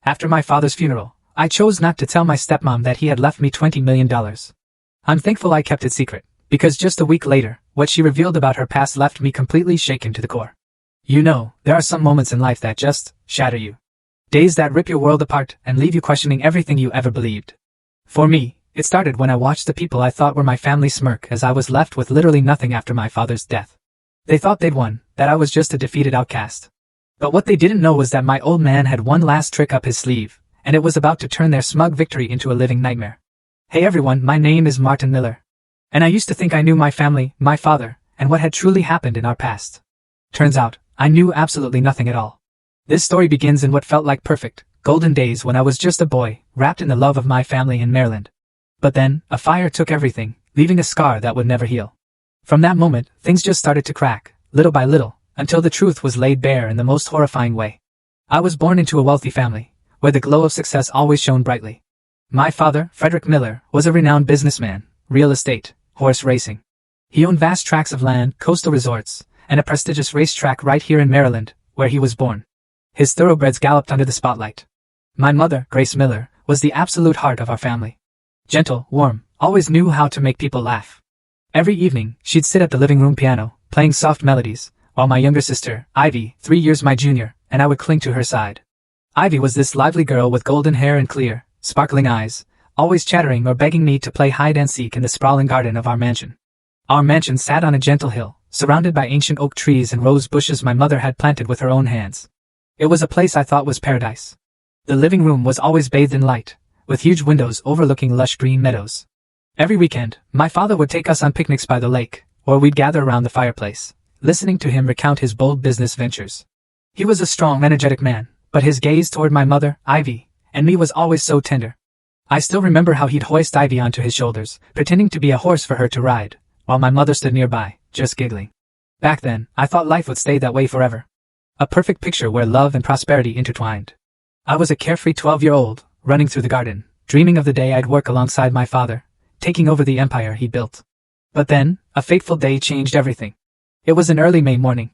After my father's funeral, I chose not to tell my stepmom that he had left me $20 million. I'm thankful I kept it secret, because just a week later, what she revealed about her past left me completely shaken to the core. You know, there are some moments in life that just shatter you. Days that rip your world apart and leave you questioning everything you ever believed. For me, it started when I watched the people I thought were my family smirk as I was left with literally nothing after my father's death. They thought they'd won, that I was just a defeated outcast. But what they didn't know was that my old man had one last trick up his sleeve, and it was about to turn their smug victory into a living nightmare. Hey everyone, my name is Martin Miller. And I used to think I knew my family, my father, and what had truly happened in our past. Turns out, I knew absolutely nothing at all. This story begins in what felt like perfect, golden days when I was just a boy, wrapped in the love of my family in Maryland. But then, a fire took everything, leaving a scar that would never heal. From that moment, things just started to crack, little by little, until the truth was laid bare in the most horrifying way. I was born into a wealthy family, where the glow of success always shone brightly. My father, Frederick Miller, was a renowned businessman, real estate, horse racing. He owned vast tracts of land, coastal resorts, and a prestigious racetrack right here in Maryland, where he was born. His thoroughbreds galloped under the spotlight. My mother, Grace Miller, was the absolute heart of our family. Gentle, warm, always knew how to make people laugh. Every evening, she'd sit at the living room piano, playing soft melodies, while my younger sister, Ivy, 3 years my junior, and I would cling to her side. Ivy was this lively girl with golden hair and clear, sparkling eyes, always chattering or begging me to play hide-and-seek in the sprawling garden of our mansion. Our mansion sat on a gentle hill, surrounded by ancient oak trees and rose bushes my mother had planted with her own hands. It was a place I thought was paradise. The living room was always bathed in light, with huge windows overlooking lush green meadows. Every weekend, my father would take us on picnics by the lake, or we'd gather around the fireplace, listening to him recount his bold business ventures. He was a strong, energetic man, but his gaze toward my mother, Ivy, and me was always so tender. I still remember how he'd hoist Ivy onto his shoulders, pretending to be a horse for her to ride, while my mother stood nearby, just giggling. Back then, I thought life would stay that way forever. A perfect picture where love and prosperity intertwined. I was a carefree 12-year-old, running through the garden, dreaming of the day I'd work alongside my father, taking over the empire he built. But then, a fateful day changed everything. It was an early May morning.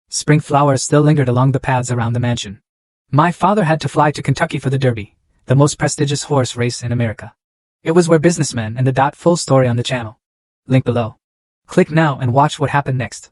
Spring flowers still lingered along the paths around the mansion. My father had to fly to Kentucky for the Derby, the most prestigious horse race in America. It was where businessmen and the full story on the channel. Link below. Click now and watch what happened next.